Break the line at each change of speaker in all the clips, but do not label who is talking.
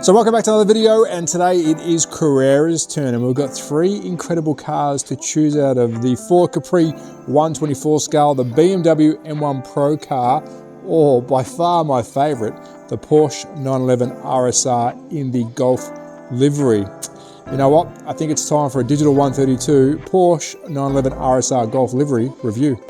So welcome back to another video, and today it is Carrera's turn, and we've got three incredible cars to choose out of: the Ford Capri 124 scale, the BMW M1 Pro car, or by far my favorite, the Porsche 911 RSR in the Golf livery. You know what? I think it's time for a Digital 132 Porsche 911 RSR Golf livery review.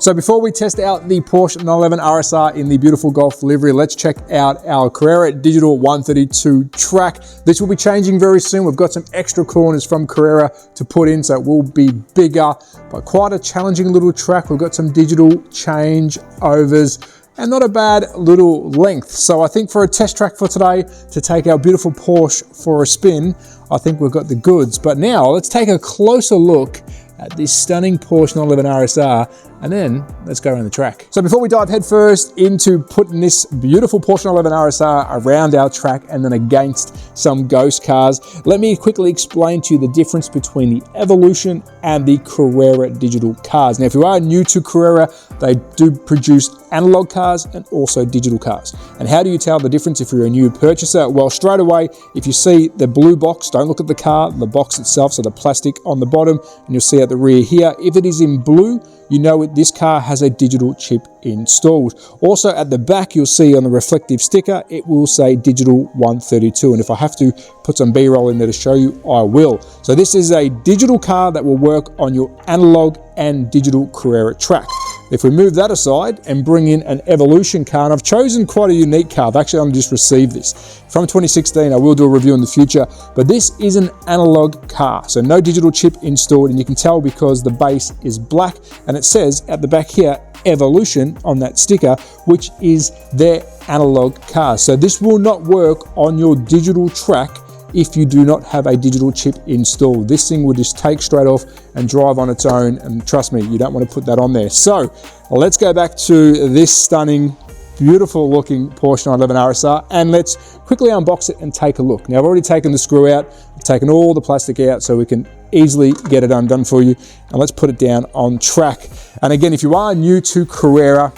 So before we test out the Porsche 911 RSR in the beautiful Golf livery, let's check out our Carrera Digital 132 track. This will be changing very soon. We've got some extra corners from Carrera to put in, so it will be bigger, but quite a challenging little track. We've got some digital changeovers and not a bad little length. So I think for a test track for today, to take our beautiful Porsche for a spin, I think we've got the goods. But now let's take a closer look at this stunning Porsche 911 RSR, and then let's go around the track. So before we dive headfirst into putting this beautiful Porsche 911 RSR around our track and then against some ghost cars, let me quickly explain to you the difference between the Evolution and the Carrera digital cars. Now, if you are new to Carrera, they do produce analog cars and also digital cars. And how do you tell the difference if you're a new purchaser? Well, straight away, if you see the blue box, don't look at the car, the box itself, so the plastic on the bottom, and you'll see at the rear here, if it is in blue, you know this car has a digital chip installed. Also at the back, you'll see on the reflective sticker, it will say Digital 132. And if I have to put some B-roll in there to show you, I will. So this is a digital car that will work on your analog and digital Carrera track. If we move that aside and bring in an Evolution car, and I've chosen quite a unique car. I've actually only just received this from 2016. I will do a review in the future, but this is an analog car. So no digital chip installed, and you can tell because the base is black and it says at the back here, Evolution on that sticker, which is their analog car. So this will not work on your digital track if you do not have a digital chip installed. This thing will just take straight off and drive on its own, and trust me, you don't want to put that on there. So let's go back to this stunning, beautiful looking Porsche 911 RSR, and let's quickly unbox it and take a look. Now, I've already taken the screw out, I've taken all the plastic out so we can easily get it undone for you, and let's put it down on track. And again, if you are new to Carrera,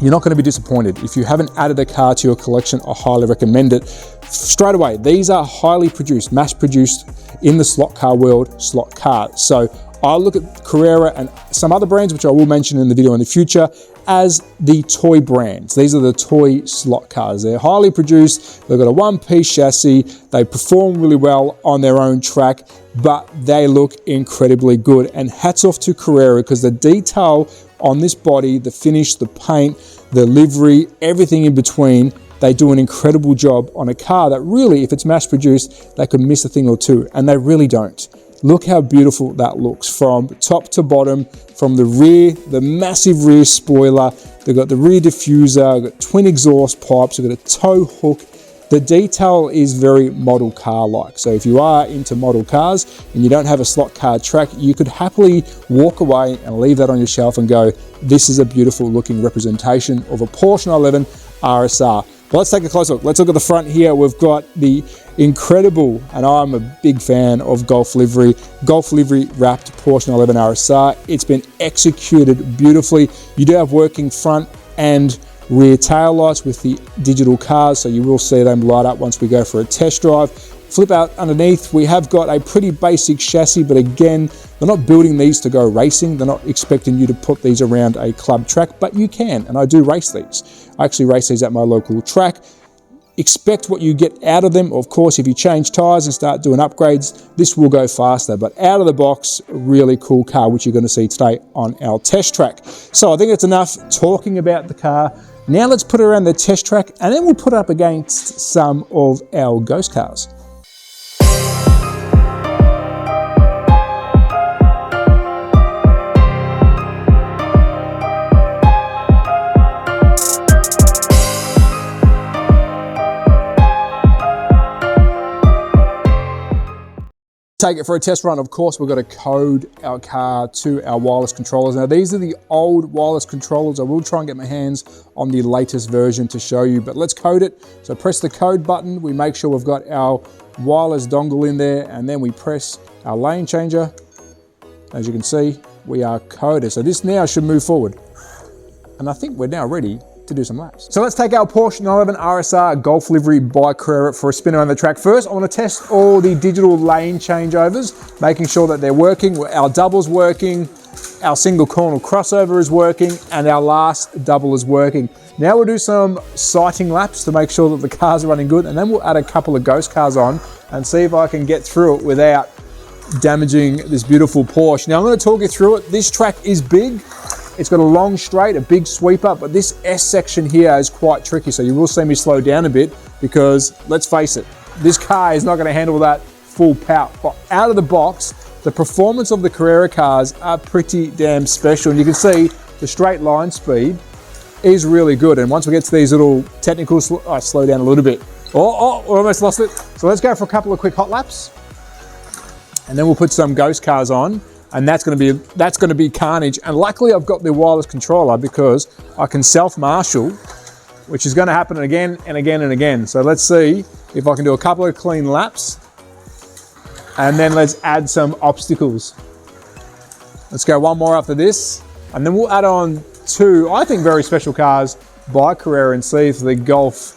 you're not going to be disappointed. If you haven't added a car to your collection, I highly recommend it. Straight away, these are highly produced, mass produced in the slot car world, slot cars. So I look at Carrera and some other brands, which I will mention in the video in the future, as the toy brands. These are the toy slot cars. They're highly produced, they've got a one-piece chassis, they perform really well on their own track, but they look incredibly good. And hats off to Carrera, because the detail on this body, the finish, the paint, the livery, everything in between, they do an incredible job on a car that really, if it's mass produced, they could miss a thing or two, and they really don't. Look how beautiful that looks from top to bottom, from the rear, the massive rear spoiler, they've got the rear diffuser, got twin exhaust pipes, they've got a tow hook. The detail is very model car-like. So if you are into model cars and you don't have a slot car track, you could happily walk away and leave that on your shelf and go, this is a beautiful looking representation of a Porsche 911 RSR. But let's take a close look. Let's look at the front here. We've got the incredible, and I'm a big fan of Golf livery wrapped Porsche 911 RSR. It's been executed beautifully. You do have working front and rear tail lights with the digital cars, so you will see them light up once we go for a test drive. Flip out underneath, we have got a pretty basic chassis, but again, they're not building these to go racing. They're not expecting you to put these around a club track, but you can, and I do race these. I actually race these at my local track. Expect what you get out of them. Of course, if you change tires and start doing upgrades, this will go faster, but out of the box, really cool car, which you're going to see today on our test track. So I think it's enough talking about the car. Now let's put it around the test track, and then we'll put it up against some of our ghost cars. Take it for a test run. Of course, we've got to code our car to our wireless controllers. Now, these are the old wireless controllers. I will try and get my hands on the latest version to show you, but let's code it. So press the code button. We make sure we've got our wireless dongle in there, and then we press our lane changer. As you can see, we are coded. So this now should move forward. And I think we're now ready to do some laps. So let's take our Porsche 911 RSR Golf livery by Carrera for a spin around the track. First, I want to test all the digital lane changeovers, making sure that they're working. Our double's working, our single corner crossover is working, and our last double is working. Now we'll do some sighting laps to make sure that the cars are running good, and then we'll add a couple of ghost cars on and see if I can get through it without damaging this beautiful Porsche. Now I'm going to talk you through it. This track is big. It's got a long straight, a big sweeper, but this S section here is quite tricky, so you will see me slow down a bit because, let's face it, this car is not going to handle that full power. But out of the box, the performance of the Carrera cars are pretty damn special, and you can see the straight line speed is really good. And once we get to these little technical, slow down a little bit. Oh, we almost lost it. So let's go for a couple of quick hot laps, and then we'll put some ghost cars on. And that's going to be carnage. And luckily I've got the wireless controller because I can self-marshal, which is going to happen again and again and again. So let's see if I can do a couple of clean laps, and then let's add some obstacles. Let's go one more after this, and then we'll add on two, I think, very special cars by Carrera and see if the Golf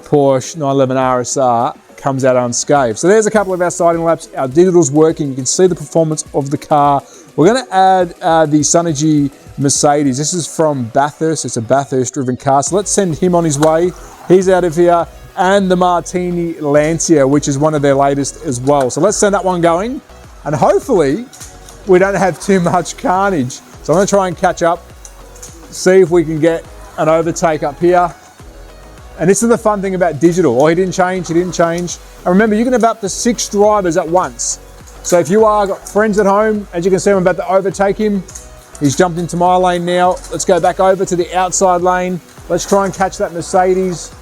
Porsche 911 RSR comes out unscathed. So there's a couple of our sighting laps. Our digital's working. You can see the performance of the car. We're going to add the Synergy Mercedes. This is from Bathurst. It's a Bathurst-driven car. So let's send him on his way. He's out of here. And the Martini Lancia, which is one of their latest as well. So let's send that one going. And hopefully we don't have too much carnage. So I'm going to try and catch up, see if we can get an overtake up here. And this is the fun thing about digital. Oh, he didn't change. And remember, you can have up to 6 drivers at once. So if you are got friends at home, as you can see, I'm about to overtake him. He's jumped into my lane now. Let's go back over to the outside lane. Let's try and catch that Mercedes.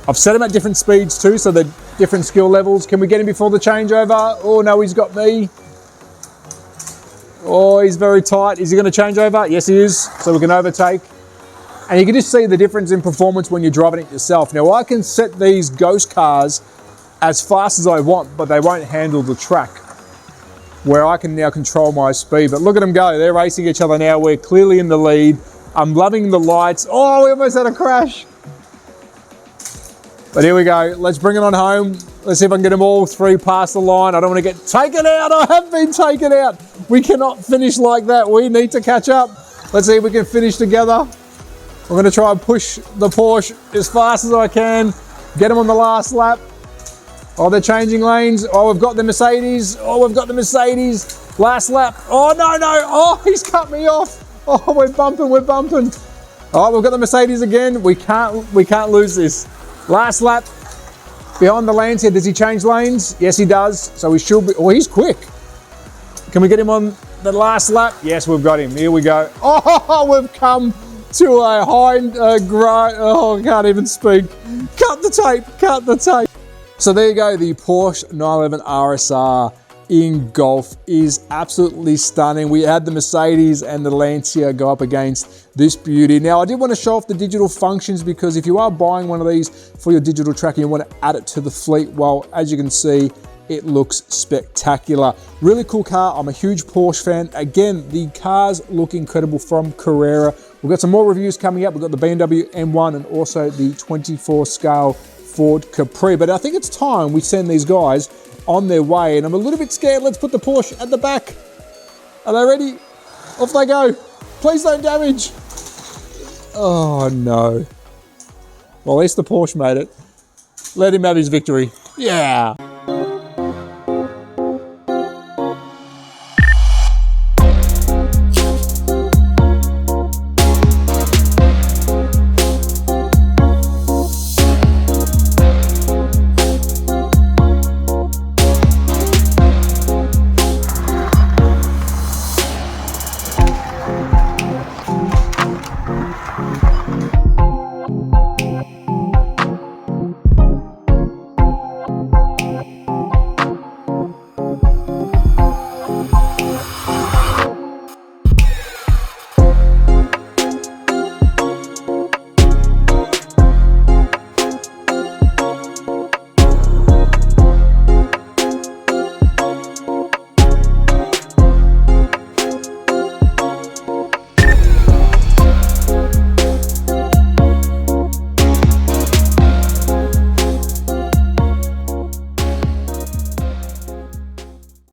I've set him at different speeds too, so they're different skill levels. Can we get him before the changeover? Oh no, he's got me. Oh, he's very tight. Is he going to change over? Yes, he is. So we can overtake. And you can just see the difference in performance when you're driving it yourself. Now I can set these ghost cars as fast as I want, but they won't handle the track, where I can now control my speed. But look at them go. They're racing each other now. We're clearly in the lead. I'm loving the lights. Oh, we almost had a crash. But here we go. Let's bring it on home. Let's see if I can get them all 3 past the line. I don't want to get taken out. I have been taken out. We cannot finish like that. We need to catch up. Let's see if we can finish together. I'm going to try and push the Porsche as fast as I can. Get them on the last lap. Oh, they're changing lanes. Oh, we've got the Mercedes. Last lap. Oh, no. Oh, he's cut me off. Oh, we're bumping. Oh, we've got the Mercedes again. We can't lose this. Last lap. Behind the Lancia. Does he change lanes? Yes, he does. So he should be. Oh, he's quick. Can we get him on the last lap? Yes, we've got him. Here we go. Oh, we've come to a I can't even speak. Cut the tape. So there you go, the Porsche 911 RSR in Golf is absolutely stunning. We had the Mercedes and the Lancia go up against this beauty. Now I did want to show off the digital functions, because if you are buying one of these for your digital tracking, you want to add it to the fleet. Well, as you can see, it looks spectacular. Really cool car. I'm a huge Porsche fan. Again, the cars look incredible from Carrera. We've got some more reviews coming up. We've got the BMW M1 and also the 24 scale Ford Capri. But I think it's time we send these guys on their way, and I'm a little bit scared. Let's put the Porsche at the back. Are they ready? Off they go. Please don't damage. Oh no. Well, at least the Porsche made it. Let him have his victory. Yeah.